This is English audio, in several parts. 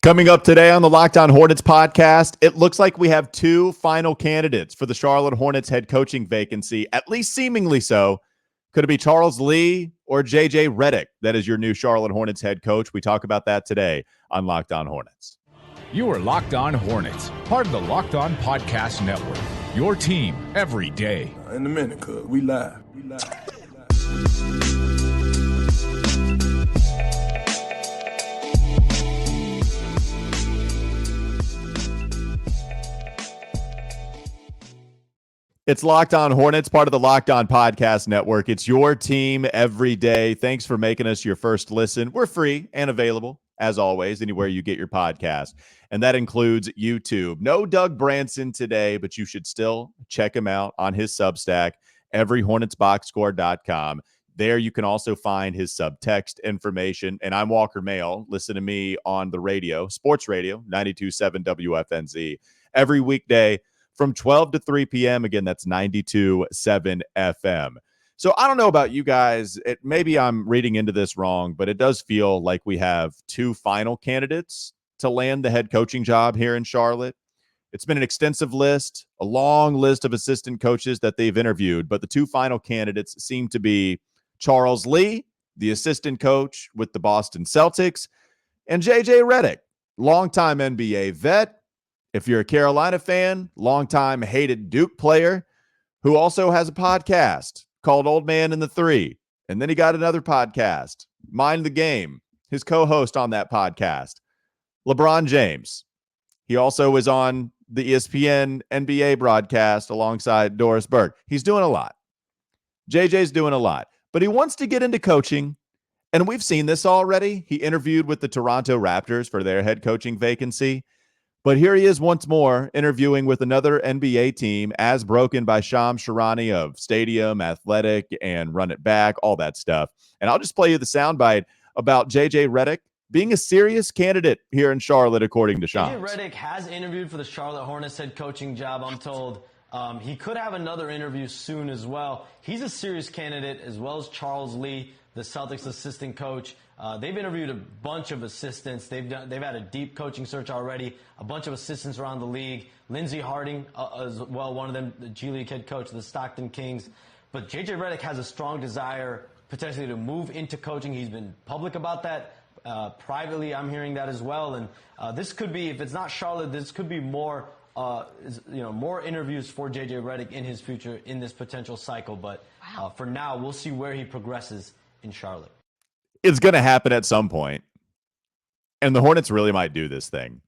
Coming up today on the Locked On Hornets podcast, it looks like we have two final candidates for the Charlotte Hornets head coaching vacancy, at least seemingly so. Could it be Charles Lee or JJ Redick that is your new Charlotte Hornets head coach? We talk about that today on Locked On Hornets. You are Locked On Hornets, part of the Locked On Podcast Network, your team every day. In a minute, cuz we live. It's Locked On Hornets, part of the Locked On Podcast Network. It's your team every day. Thanks for making us your first listen. We're free and available, as always, anywhere you get your podcast. And that includes YouTube. No Doug Branson today, but you should still check him out on his Substack, everyhornetsboxscore.com. There you can also find his subtext information. And I'm Walker Mail. Listen to me on the radio, sports radio, 92.7 WFNZ, every weekday from 12 to 3 p.m. Again, that's 92.7 FM. So I don't know about you guys. Maybe I'm reading into this wrong, but it does feel like we have two final candidates to land the head coaching job here in Charlotte. It's been an extensive list, a long list of assistant coaches that they've interviewed, but the two final candidates seem to be Charles Lee, the assistant coach with the Boston Celtics, and JJ Redick, longtime NBA vet. If you're a Carolina fan, longtime hated Duke player who also has a podcast called Old Man in the Three. And then he got another podcast, Mind the Game, his co-host on that podcast, LeBron James. He also was on the ESPN NBA broadcast alongside Doris Burke. He's doing a lot. JJ's doing a lot, but he wants to get into coaching. And we've seen this already. He interviewed with the Toronto Raptors for their head coaching vacancy. But here he is once more interviewing with another NBA team as broken by Shams Charania of Stadium, Athletic, and Run It Back, all that stuff. And I'll just play you the soundbite about JJ Redick being a serious candidate here in Charlotte, according to Shams. JJ Redick has interviewed for the Charlotte Hornets head coaching job, I'm told. He could have another interview soon as well. He's a serious candidate, as well as Charles Lee, the Celtics assistant coach. They've interviewed a bunch of assistants. They've had a deep coaching search already. A bunch of assistants around the league. Lindsey Harding as well, one of them, the G League head coach of the Stockton Kings. But JJ Redick has a strong desire potentially to move into coaching. He's been public about that. Privately, I'm hearing that as well. And this could be, if it's not Charlotte, this could be more, more interviews for JJ Redick in his future in this potential cycle. But for now, we'll see where he progresses in Charlotte. It's going to happen at some point. And the Hornets really might do this thing.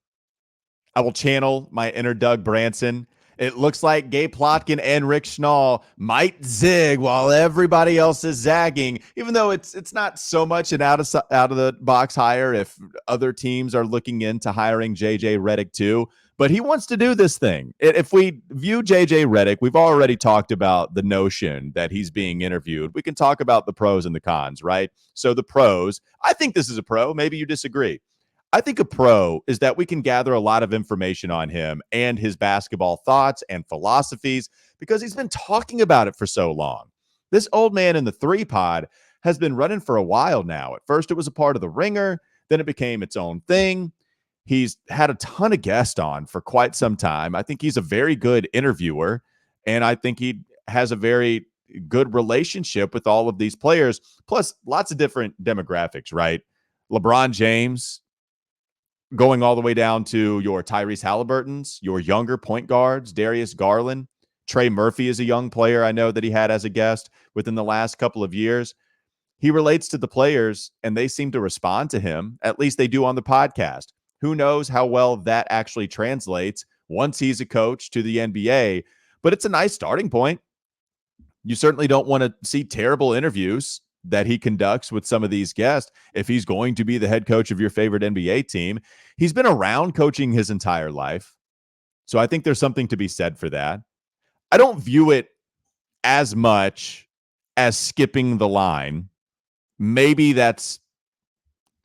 I will channel my inner Doug Branson. It looks like Gabe Plotkin and Rick Schnall might zig while everybody else is zagging, even though it's not so much an out of the box hire if other teams are looking into hiring JJ Redick too. But he wants to do this thing. If we view JJ Redick, we've already talked about the notion that he's being interviewed. We can talk about the pros and the cons, right? So the pros, I think this is a pro. Maybe you disagree. I think a pro is that we can gather a lot of information on him and his basketball thoughts and philosophies because he's been talking about it for so long. This Old Man in the Three pod has been running for a while now. At first, it was a part of the Ringer. Then it became its own thing. He's had a ton of guests on for quite some time. I think he's a very good interviewer, and I think he has a very good relationship with all of these players, plus lots of different demographics, right? LeBron James, going all the way down to your Tyrese Halliburtons, your younger point guards, Darius Garland. Trey Murphy is a young player I know that he had as a guest within the last couple of years. He relates to the players, and they seem to respond to him. At least they do on the podcast. Who knows how well that actually translates once he's a coach to the NBA, but it's a nice starting point. You certainly don't want to see terrible interviews that he conducts with some of these guests if he's going to be the head coach of your favorite NBA team. He's been around coaching his entire life, so I think there's something to be said for that. I don't view it as much as skipping the line. Maybe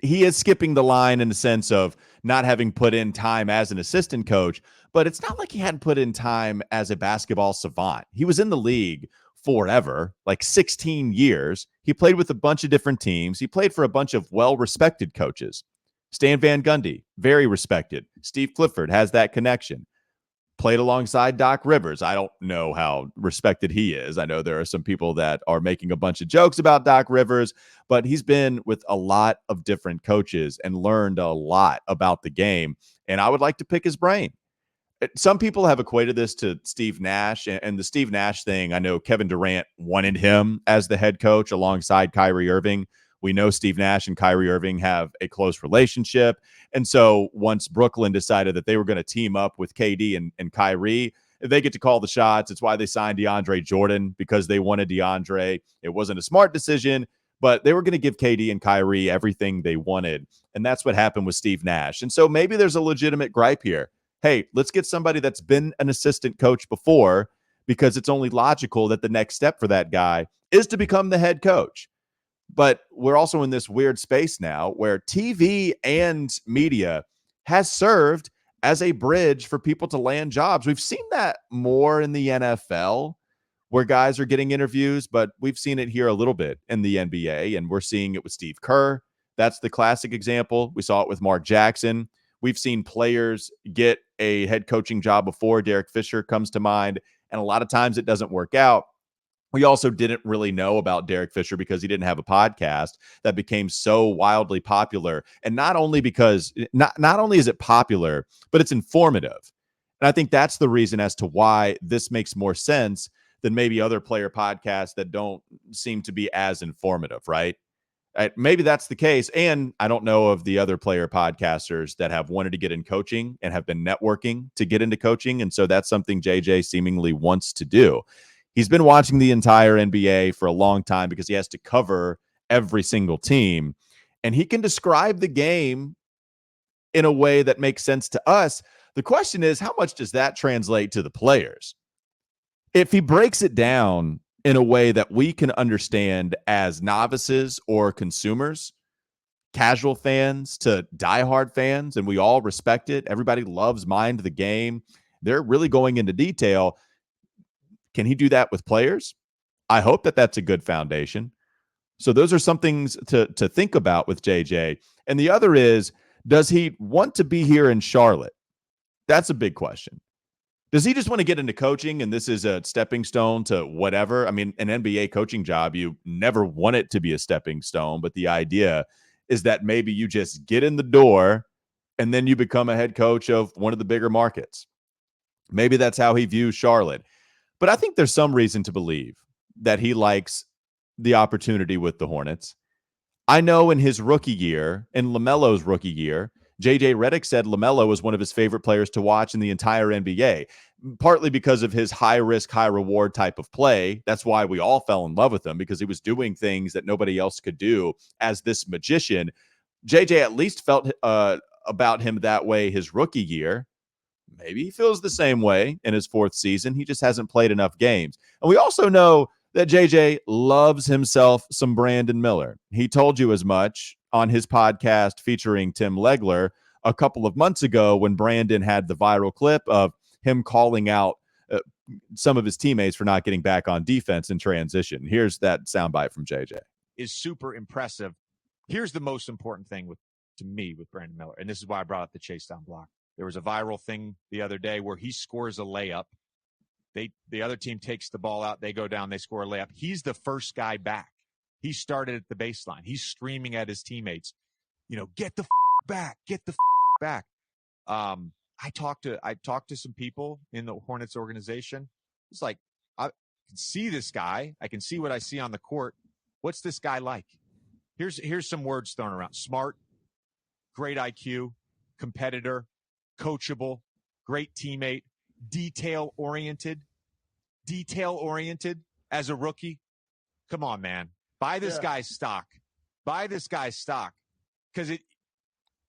he is skipping the line in the sense of not having put in time as an assistant coach, but it's not like he hadn't put in time as a basketball savant. He was in the league forever, like 16 years. He played with a bunch of different teams. He played for a bunch of well-respected coaches. Stan Van Gundy, very respected. Steve Clifford has that connection. Played alongside Doc Rivers. I don't know how respected he is. I know there are some people that are making a bunch of jokes about Doc Rivers, but he's been with a lot of different coaches and learned a lot about the game. And I would like to pick his brain. Some people have equated this to Steve Nash, and the Steve Nash thing. I know Kevin Durant wanted him as the head coach alongside Kyrie Irving. We know Steve Nash and Kyrie Irving have a close relationship. And so once Brooklyn decided that they were going to team up with KD and Kyrie, they get to call the shots. It's why they signed DeAndre Jordan, because they wanted DeAndre. It wasn't a smart decision, but they were going to give KD and Kyrie everything they wanted. And that's what happened with Steve Nash. And so maybe there's a legitimate gripe here. Hey, let's get somebody that's been an assistant coach before, because it's only logical that the next step for that guy is to become the head coach. But we're also in this weird space now where TV and media has served as a bridge for people to land jobs. We've seen that more in the NFL, where guys are getting interviews, but we've seen it here a little bit in the NBA, and we're seeing it with Steve Kerr. That's the classic example. We saw it with Mark Jackson. We've seen players get a head coaching job before. Derek Fisher comes to mind, and a lot of times it doesn't work out. We also didn't really know about Derek Fisher because he didn't have a podcast that became so wildly popular. And not only because not only is it popular, but it's informative. And I think that's the reason as to why this makes more sense than maybe other player podcasts that don't seem to be as informative, right? Maybe that's the case. And I don't know of the other player podcasters that have wanted to get in coaching and have been networking to get into coaching. And so that's something JJ seemingly wants to do. He's been watching the entire NBA for a long time because he has to cover every single team. And he can describe the game in a way that makes sense to us. The question is, how much does that translate to the players? If he breaks it down in a way that we can understand as novices or consumers, casual fans to diehard fans, and we all respect it, everybody loves Mind the Game, they're really going into detail. Can he do that with players? I hope that that's a good foundation. So those are some things to think about with JJ. And the other is, does he want to be here in Charlotte? That's a big question. Does he just want to get into coaching and this is a stepping stone to whatever? I mean, an NBA coaching job, you never want it to be a stepping stone, but the idea is that maybe you just get in the door and then you become a head coach of one of the bigger markets. Maybe that's how he views Charlotte. But I think there's some reason to believe that he likes the opportunity with the Hornets. I know in his rookie year, in LaMelo's rookie year, JJ Redick said LaMelo was one of his favorite players to watch in the entire NBA, partly because of his high-risk, high-reward type of play. That's why we all fell in love with him, because he was doing things that nobody else could do as this magician. JJ at least felt about him that way his rookie year. Maybe he feels the same way in his fourth season. He just hasn't played enough games. And we also know that JJ loves himself some Brandon Miller. He told you as much on his podcast featuring Tim Legler a couple of months ago when Brandon had the viral clip of him calling out some of his teammates for not getting back on defense in transition. Here's that soundbite from JJ. Is super impressive. Here's the most important thing to me with Brandon Miller, and this is why I brought up the chase down block. There was a viral thing the other day where he scores a layup. The other team takes the ball out. They go down. They score a layup. He's the first guy back. He started at the baseline. He's screaming at his teammates, get the back, get the back. I talked to some people in the Hornets organization. It's like, I can see this guy. I can see what I see on the court. What's this guy like? Here's some words thrown around. Smart, great IQ, competitor, coachable, great teammate, detail-oriented as a rookie. Come on, man. Buy this guy's stock. Buy this guy's stock. Because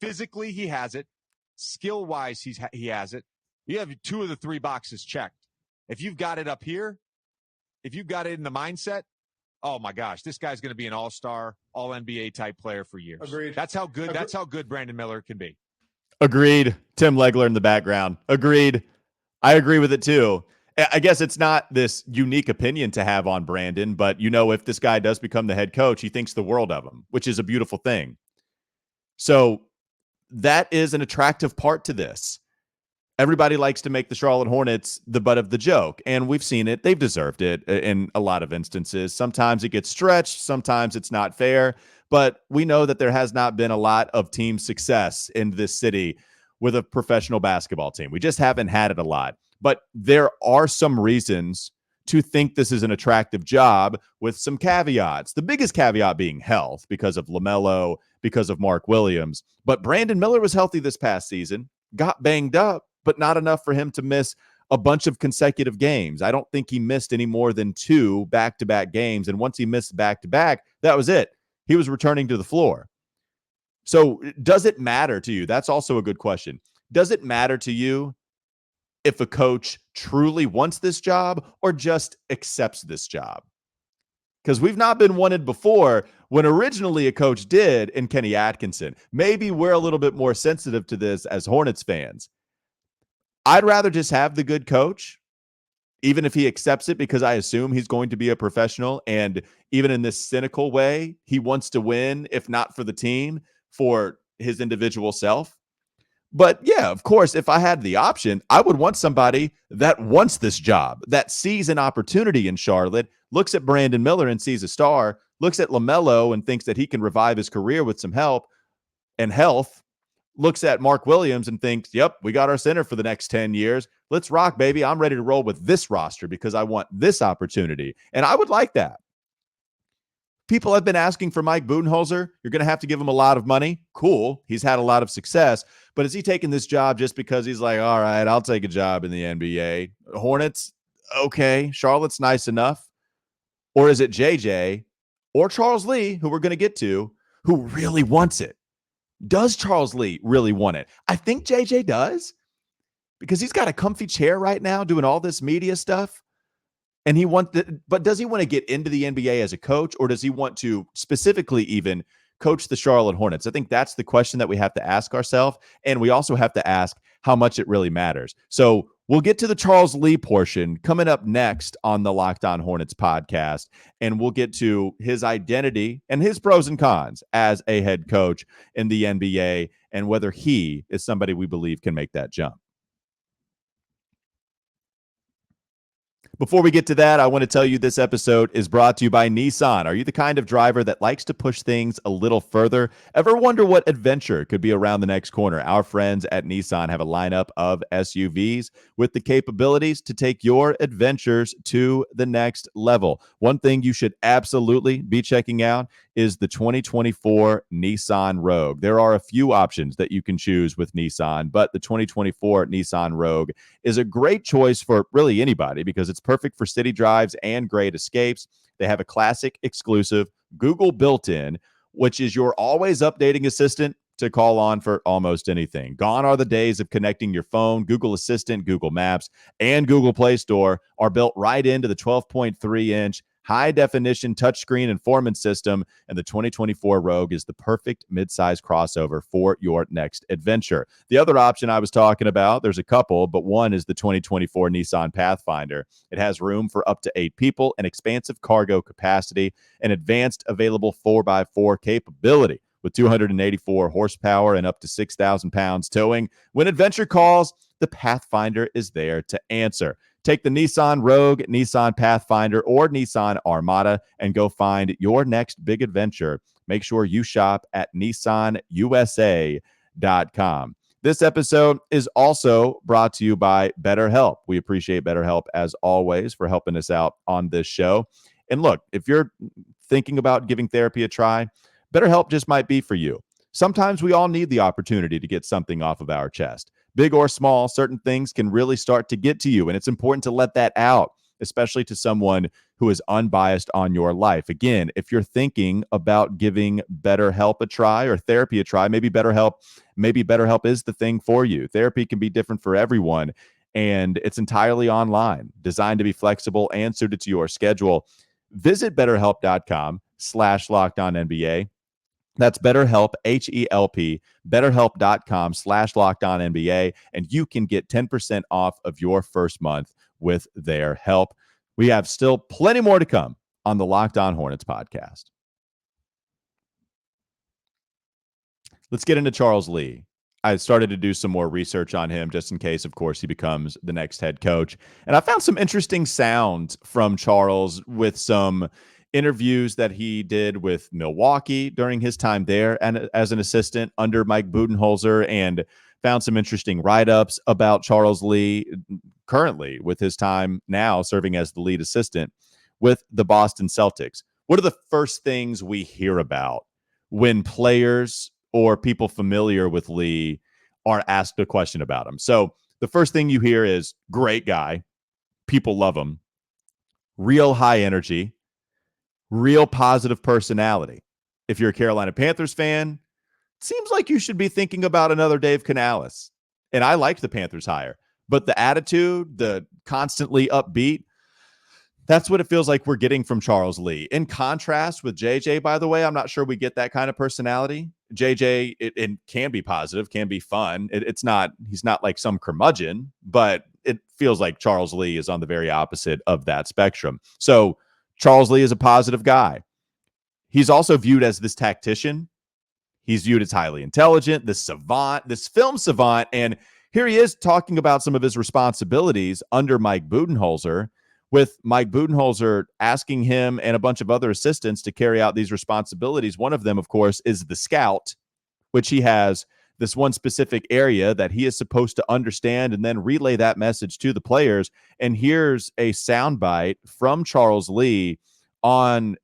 physically he has it. Skill-wise he has it. You have two of the three boxes checked. If you've got it up here, if you've got it in the mindset, oh my gosh, this guy's going to be an all-star, all-NBA type player for years. Agreed. That's how good Brandon Miller can be. Agreed. Tim Legler in the background. Agreed. I agree with it too. I guess it's not this unique opinion to have on Brandon, but if this guy does become the head coach, he thinks the world of him, which is a beautiful thing. So that is an attractive part to this. Everybody likes to make the Charlotte Hornets the butt of the joke, and we've seen it. They've deserved it in a lot of instances. Sometimes it gets stretched. Sometimes it's not fair, but we know that there has not been a lot of team success in this city with a professional basketball team. We just haven't had it a lot, but there are some reasons to think this is an attractive job with some caveats. The biggest caveat being health because of LaMelo, because of Mark Williams. But Brandon Miller was healthy this past season, got banged up, but not enough for him to miss a bunch of consecutive games. I don't think he missed any more than 2 back-to-back games. And once he missed back-to-back, that was it. He was returning to the floor. So does it matter to you? That's also a good question. Does it matter to you if a coach truly wants this job or just accepts this job? Because we've not been wanted before when originally a coach did in Kenny Atkinson. Maybe we're a little bit more sensitive to this as Hornets fans. I'd rather just have the good coach, even if he accepts it, because I assume he's going to be a professional. And even in this cynical way, he wants to win, if not for the team, for his individual self. But yeah, of course, if I had the option, I would want somebody that wants this job, that sees an opportunity in Charlotte, looks at Brandon Miller and sees a star, looks at LaMelo and thinks that he can revive his career with some help and health, looks at Mark Williams and thinks, yep, we got our center for the next 10 years. Let's rock, baby. I'm ready to roll with this roster because I want this opportunity. And I would like that. People have been asking for Mike Budenholzer. You're going to have to give him a lot of money. Cool. He's had a lot of success. But is he taking this job just because he's like, all right, I'll take a job in the NBA? Hornets, okay. Charlotte's nice enough. Or is it JJ or Charles Lee, who we're going to get to, who really wants it? Does Charles Lee really want it? I think JJ does, because he's got a comfy chair right now doing all this media stuff. And but does he want to get into the NBA as a coach, or does he want to specifically even coach the Charlotte Hornets? I think that's the question that we have to ask ourselves. And we also have to ask how much it really matters. So we'll get to the Charles Lee portion coming up next on the Locked On Hornets podcast. And we'll get to his identity and his pros and cons as a head coach in the NBA and whether he is somebody we believe can make that jump. Before we get to that, I want to tell you this episode is brought to you by Nissan. Are you the kind of driver that likes to push things a little further? Ever wonder what adventure could be around the next corner? Our friends at Nissan have a lineup of SUVs with the capabilities to take your adventures to the next level. One thing you should absolutely be checking out is the 2024 Nissan Rogue. There are a few options that you can choose with Nissan, but the 2024 Nissan Rogue is a great choice for really anybody because it's perfect for city drives and great escapes. They have a classic exclusive Google built-in, which is your always updating assistant to call on for almost anything. Gone are the days of connecting your phone. Google Assistant, Google Maps, and Google Play Store are built right into the 12.3-inch high-definition touchscreen informant system, and the 2024 Rogue is the perfect midsize crossover for your next adventure. The other option I was talking about, there's a couple, but one is the 2024 Nissan Pathfinder. It has room for up to 8 people, an expansive cargo capacity, and advanced available 4x4 capability with 284 horsepower and up to 6,000 pounds towing. When adventure calls, the Pathfinder is there to answer. Take the Nissan Rogue, Nissan Pathfinder, or Nissan Armada and go find your next big adventure. Make sure you shop at nissanusa.com. This episode is also brought to you by BetterHelp. We appreciate BetterHelp, as always, for helping us out on this show. And look, if you're thinking about giving therapy a try, BetterHelp just might be for you. Sometimes we all need the opportunity to get something off of our chest. Big or small, certain things can really start to get to you, and it's important to let that out, especially to someone who is unbiased on your life. Again, if you're thinking about giving BetterHelp a try or therapy a try, maybe BetterHelp is the thing for you. Therapy can be different for everyone, and it's entirely online, designed to be flexible and suited to your schedule. Visit BetterHelp.com/LockedOnNBA. That's BetterHelp, H-E-L-P, BetterHelp.com/LockedOnNBA, and you can get 10% off of your first month with their help. We have still plenty more to come on the Locked On Hornets podcast. Let's get into Charles Lee. I started to do some more research on him just in case, of course, he becomes the next head coach. And I found some interesting sound from Charles with some interviews that he did with Milwaukee during his time there and as an assistant under Mike Budenholzer, and found some interesting write-ups about Charles Lee currently with his time now serving as the lead assistant with the Boston Celtics. What are the first things we hear about when players or people familiar with Lee are asked a question about him? So the first thing you hear is great guy. People love him. Real high energy. Real positive personality. If you're a Carolina Panthers fan, it seems like you should be thinking about another Dave Canales. And I liked the Panthers hire, but the attitude, the constantly upbeat, that's what it feels like we're getting from Charles Lee. In contrast with JJ, by the way, I'm not sure we get that kind of personality. JJ, it can be positive, can be fun. He's not like some curmudgeon, but it feels like Charles Lee is on the very opposite of that spectrum. So Charles Lee is a positive guy. He's also viewed as this tactician. He's viewed as highly intelligent, this savant, this film savant. And here he is talking about some of his responsibilities under Mike Budenholzer, with Mike Budenholzer asking him and a bunch of other assistants to carry out these responsibilities. One of them, of course, is the scout, which he has this one specific area that he is supposed to understand and then relay that message to the players. And here's a soundbite from Charles Lee on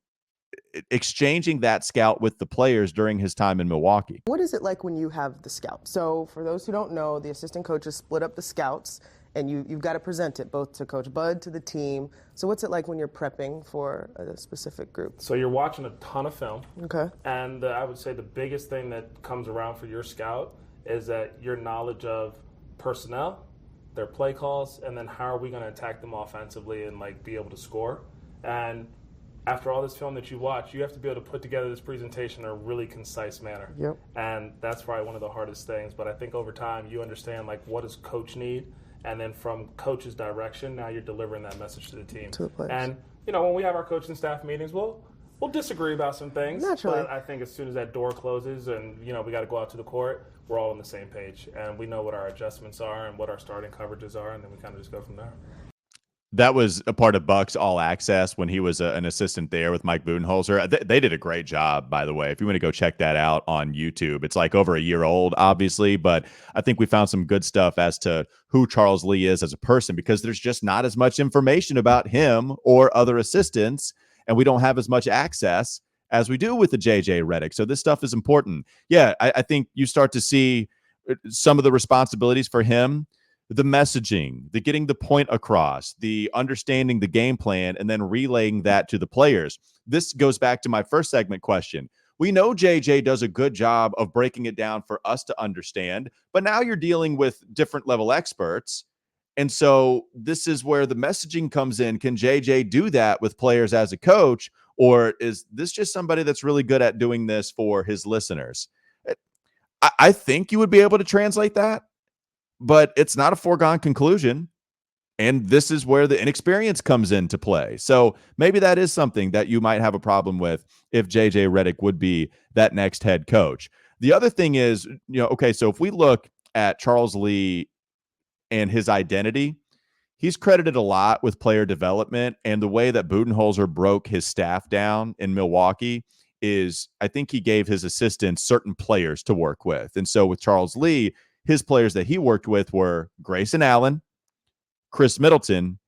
exchanging that scout with the players during his time in Milwaukee. What is it like when you have the scout? So for those who don't know, the assistant coaches split up the scouts, and you've got to present it both to Coach Bud, to the team. So what's it like when you're prepping for a specific group? So you're watching a ton of film. Okay. And I would say the biggest thing that comes around for your scout is that your knowledge of personnel, their play calls, and then how are we going to attack them offensively and like be able to score. And after all this film that you watch, you have to be able to put together this presentation in a really concise manner. Yep. And that's probably one of the hardest things. But I think over time you understand like what does coach need, and then from coach's direction, now you're delivering that message to the team. To the players. And you know, when we have our coaching staff meetings, we'll disagree about some things. Naturally. But I think as soon as that door closes and you know we got to go out to the court, we're all on the same page and we know what our adjustments are and what our starting coverages are, and then we kind of just go from there. That was a part of Buck's All Access when he was an assistant there with Mike Budenholzer. They did a great job, by the way. If you want to go check that out on YouTube, it's like over a year old, obviously, but I think we found some good stuff as to who Charles Lee is as a person, because there's just not as much information about him or other assistants, and we don't have as much access as we do with the JJ Redick. So this stuff is important. Yeah, I think you start to see some of the responsibilities for him. The messaging, the getting the point across, the understanding the game plan, and then relaying that to the players. This goes back to my first segment question. We know JJ does a good job of breaking it down for us to understand, but now you're dealing with different level experts. And so this is where the messaging comes in. Can JJ do that with players as a coach, or is this just somebody that's really good at doing this for his listeners? I think you would be able to translate that, but it's not a foregone conclusion. And this is where the inexperience comes into play. So maybe that is something that you might have a problem with if JJ Redick would be that next head coach. The other thing is, okay, so if we look at Charles Lee and his identity, he's credited a lot with player development, and the way that Budenholzer broke his staff down in Milwaukee is, I think he gave his assistants certain players to work with. And so with Charles Lee, his players that he worked with were Grayson Allen, Chris Middleton,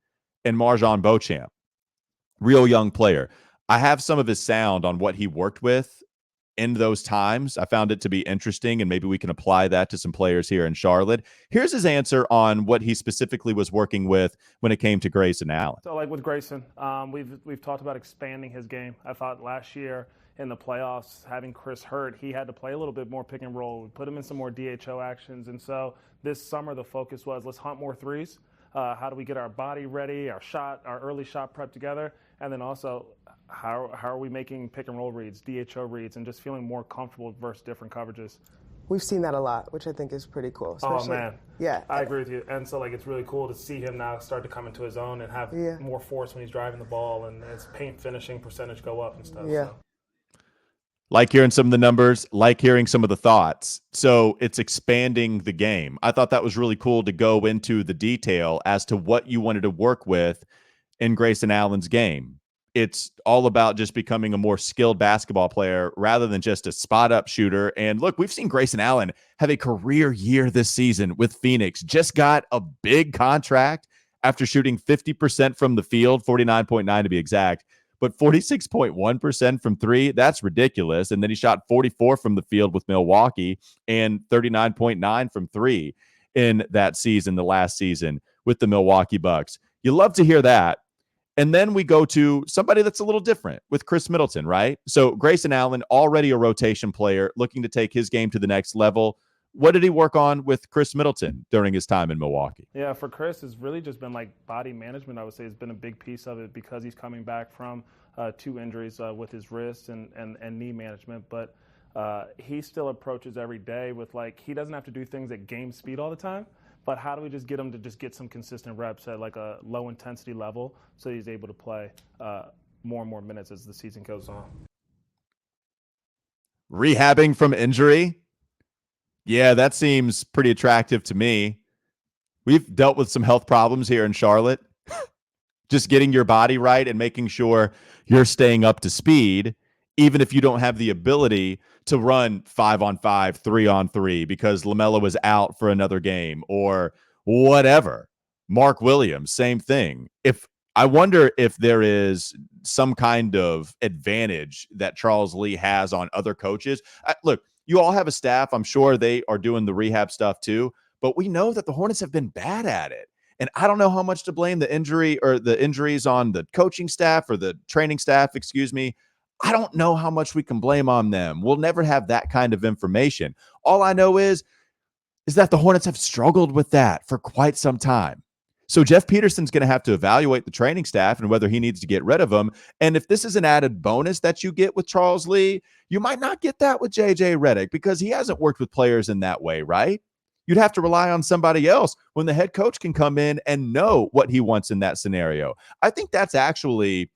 and Marjon Beauchamp. Real young player. I have some of his sound on what he worked with in those times. I found it to be interesting, and maybe we can apply that to some players here in Charlotte. Here's his answer on what he specifically was working with when it came to Grayson Allen. So like with Grayson, we've talked about expanding his game. I thought last year in the playoffs, having Chris hurt, he had to play a little bit more pick and roll. We put him in some more DHO actions. And so this summer, the focus was, let's hunt more threes. How do we get our body ready, our early shot prep together? And then also, how are we making pick and roll reads, DHO reads, and just feeling more comfortable versus different coverages? We've seen that a lot, which I think is pretty cool. Oh, man. Yeah. I agree with you. And so, it's really cool to see him now start to come into his own and have more force when he's driving the ball, and his paint finishing percentage go up and stuff. Yeah. So. Like hearing some of the numbers, like hearing some of the thoughts. So it's expanding the game. I thought that was really cool to go into the detail as to what you wanted to work with in Grayson Allen's game. It's all about just becoming a more skilled basketball player rather than just a spot up shooter. And look, we've seen Grayson Allen have a career year this season with Phoenix, just got a big contract after shooting 50% from the field, 49.9 to be exact, but 46.1% from three. That's ridiculous. And then he shot 44 from the field with Milwaukee and 39.9 from three in that season, the last season with the Milwaukee Bucks. You love to hear that. And then we go to somebody that's a little different with Chris Middleton, right? So Grayson Allen, already a rotation player, looking to take his game to the next level. What did he work on with Chris Middleton during his time in Milwaukee? Yeah, for Chris, it's really just been like body management, I would say, has been a big piece of it because he's coming back from 2 injuries with his wrist and knee management. But he still approaches every day with, like, he doesn't have to do things at game speed all the time. But how do we just get him to just get some consistent reps at like a low intensity level so he's able to play more and more minutes as the season goes on? Rehabbing from injury? Yeah, that seems pretty attractive to me. We've dealt with some health problems here in Charlotte. Just getting your body right and making sure you're staying up to speed, even if you don't have the ability to run 5-on-5, 3-on-3 because LaMelo was out for another game or whatever. Mark Williams, same thing. I wonder if there is some kind of advantage that Charles Lee has on other coaches. Look, you all have a staff. I'm sure they are doing the rehab stuff too, but we know that the Hornets have been bad at it. And I don't know how much to blame the injury or the injuries on the coaching staff or the training staff, excuse me. I don't know how much we can blame on them. We'll never have that kind of information. All I know is that the Hornets have struggled with that for quite some time. So Jeff Peterson's going to have to evaluate the training staff and whether he needs to get rid of them. And if this is an added bonus that you get with Charles Lee, you might not get that with JJ Redick because he hasn't worked with players in that way, right? You'd have to rely on somebody else when the head coach can come in and know what he wants in that scenario. I think that's actually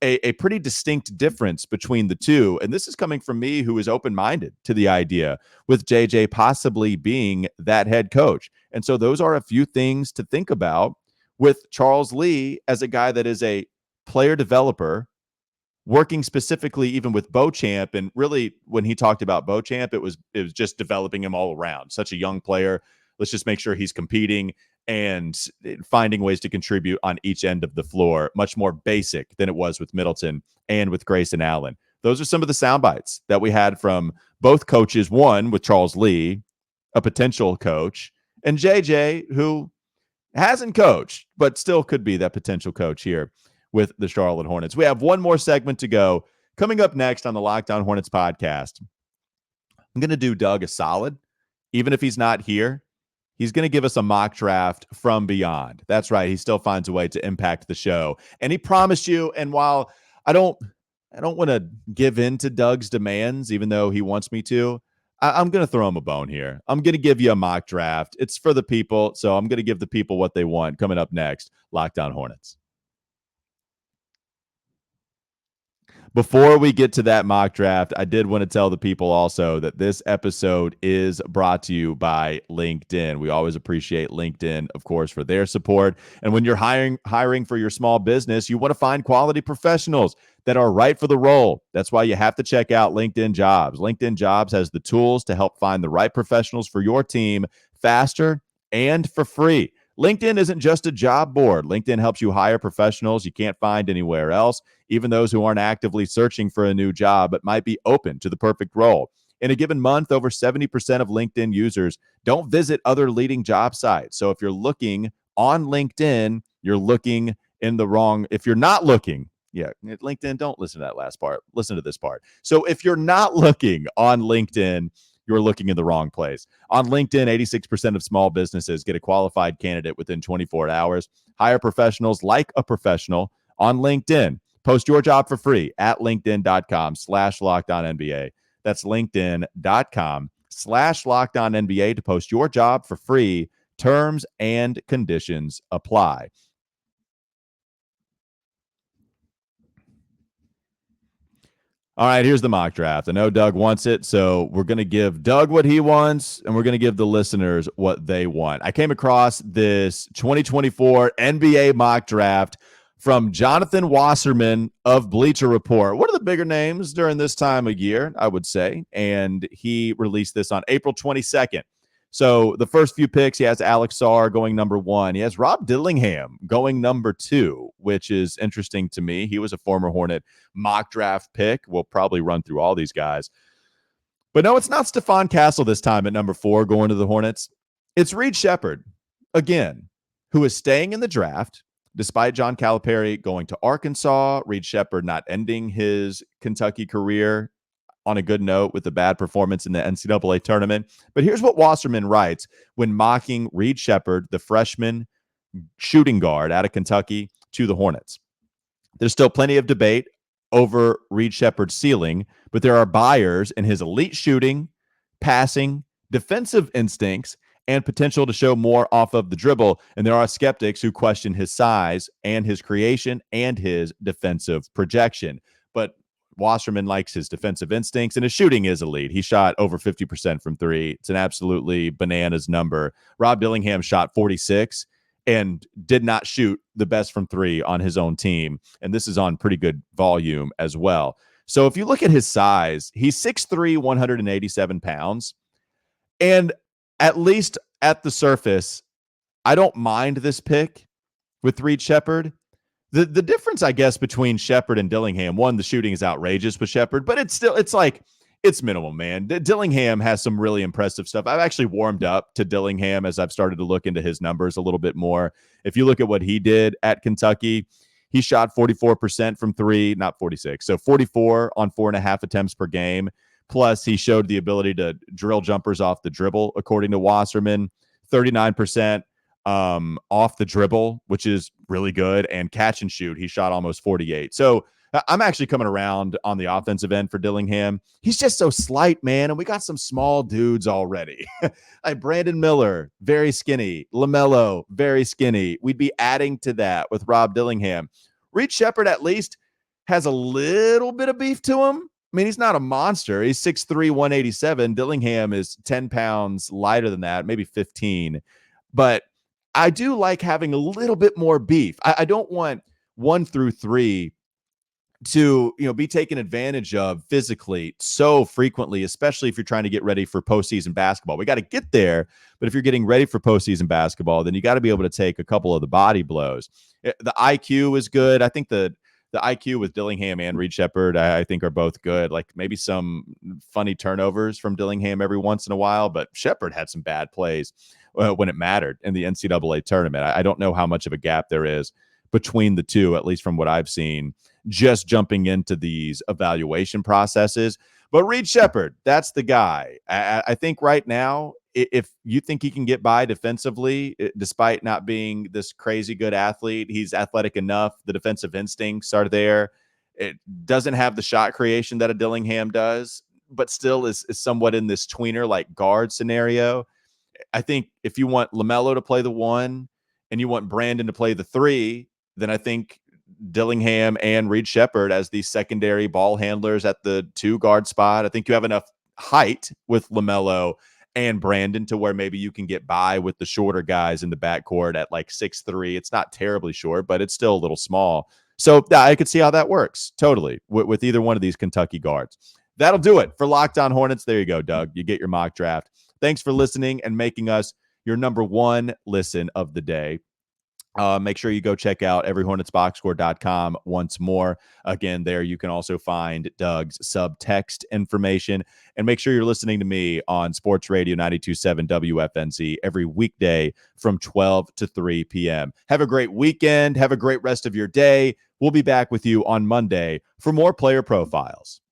a pretty distinct difference between the two. And this is coming from me, who is open-minded to the idea with JJ possibly being that head coach. And so those are a few things to think about with Charles Lee as a guy that is a player developer working specifically even with Beauchamp. And really, when he talked about Beauchamp, it was just developing him all around. Such a young player. Let's just make sure he's competing and finding ways to contribute on each end of the floor. Much more basic than it was with Middleton and with Grayson Allen. Those are some of the sound bites that we had from both coaches. One with Charles Lee, a potential coach, and JJ, who hasn't coached, but still could be that potential coach here with the Charlotte Hornets. We have one more segment to go. Coming up next on the Locked On Hornets podcast, I'm going to do Doug a solid. Even if he's not here, he's going to give us a mock draft from beyond. That's right. He still finds a way to impact the show. And he promised you, and while I don't want to give in to Doug's demands, even though he wants me to, I'm going to throw him a bone here. I'm going to give you a mock draft. It's for the people, so I'm going to give the people what they want. Coming up next, Locked On Hornets. Before we get to that mock draft, I did want to tell the people also that this episode is brought to you by LinkedIn. We always appreciate LinkedIn, of course, for their support. And when you're hiring for your small business, you want to find quality professionals that are right for the role. That's why you have to check out LinkedIn Jobs. LinkedIn Jobs has the tools to help find the right professionals for your team faster and for free. LinkedIn isn't just a job board. LinkedIn helps you hire professionals you can't find anywhere else, even those who aren't actively searching for a new job but might be open to the perfect role. In a given month, over 70% of LinkedIn users don't visit other leading job sites. So if you're looking on LinkedIn, you're looking in the wrong. If you're not looking, LinkedIn, don't listen to that last part. Listen to this part. So if you're not looking on LinkedIn, you're looking in the wrong place. On LinkedIn, 86% of small businesses get a qualified candidate within 24 hours. Hire professionals like a professional on LinkedIn. Post your job for free at linkedin.com/LockedOnNBA. That's linkedin.com/LockedOnNBA to post your job for free. Terms and conditions apply. All right, here's the mock draft. I know Doug wants it, so we're going to give Doug what he wants, and we're going to give the listeners what they want. I came across this 2024 NBA mock draft from Jonathan Wasserman of Bleacher Report. One of the bigger names during this time of year, I would say, and he released this on April 22nd. So the first few picks, he has Alex Sarr going number 1. He has Rob Dillingham going number 2, which is interesting to me. He was a former Hornet mock draft pick. We'll probably run through all these guys. But no, it's not Stephon Castle this time at number 4 going to the Hornets. It's Reed Sheppard, again, who is staying in the draft despite John Calipari going to Arkansas. Reed Sheppard not ending his Kentucky career on a good note with a bad performance in the NCAA tournament. But here's what Wasserman writes when mocking Reed Sheppard, the freshman shooting guard out of Kentucky, to the Hornets. There's still plenty of debate over Reed Sheppard's ceiling, but there are buyers in his elite shooting, passing, defensive instincts, and potential to show more off of the dribble. And there are skeptics who question his size and his creation and his defensive projection. But Wasserman likes his defensive instincts, and his shooting is elite. He shot over 50% from 3. It's an absolutely bananas number. Rob Dillingham shot 46 and did not shoot the best from 3 on his own team. And this is on pretty good volume as well. So if you look at his size, he's 6'3", 187 pounds. And at least at the surface, I don't mind this pick with Reed Sheppard. The difference, I guess, between Sheppard and Dillingham, one, the shooting is outrageous with Sheppard, but it's minimum, man. Dillingham has some really impressive stuff. I've actually warmed up to Dillingham as I've started to look into his numbers a little bit more. If you look at what he did at Kentucky, he shot 44% from 3, not 46. So 44 on 4.5 attempts per game. Plus, he showed the ability to drill jumpers off the dribble, according to Wasserman, 39%. Off the dribble, which is really good, and catch and shoot, he shot almost 48. So I'm actually coming around on the offensive end for Dillingham. He's just so slight, man, and we got some small dudes already. Like Brandon Miller, very skinny. LaMelo, very skinny. We'd be adding to that with Rob Dillingham. Reed Sheppard at least has a little bit of beef to him. I mean, he's not a monster. He's 6'3", 187. Dillingham is 10 pounds lighter than that, maybe 15. But I do like having a little bit more beef. I don't want 1 through 3 to, be taken advantage of physically so frequently, especially if you're trying to get ready for postseason basketball. We got to get there, but if you're getting ready for postseason basketball, then you got to be able to take a couple of the body blows. The IQ is good. I think the IQ with Dillingham and Reed Sheppard, I think, are both good. Like maybe some funny turnovers from Dillingham every once in a while, but Sheppard had some bad plays when it mattered in the NCAA tournament. I don't know how much of a gap there is between the two, at least from what I've seen, just jumping into these evaluation processes. But Reed Sheppard, that's the guy. I think right now, if you think he can get by defensively, despite not being this crazy good athlete, he's athletic enough. The defensive instincts are there. It doesn't have the shot creation that a Dillingham does, but still is somewhat in this tweener like guard scenario. I think if you want LaMelo to play the 1 and you want Brandon to play the 3, then I think Dillingham and Reed Sheppard as the secondary ball handlers at the 2 guard spot. I think you have enough height with LaMelo and Brandon to where maybe you can get by with the shorter guys in the backcourt at like 6'3". It's not terribly short, but it's still a little small. So I could see how that works totally with either one of these Kentucky guards. That'll do it for Locked On Hornets. There you go, Doug. You get your mock draft. Thanks for listening and making us your number 1 listen of the day. Make sure you go check out everyhornetsboxscore.com once more. Again, there you can also find Doug's subtext information. And make sure you're listening to me on Sports Radio 92.7 WFNZ every weekday from 12 to 3 p.m. Have a great weekend. Have a great rest of your day. We'll be back with you on Monday for more player profiles.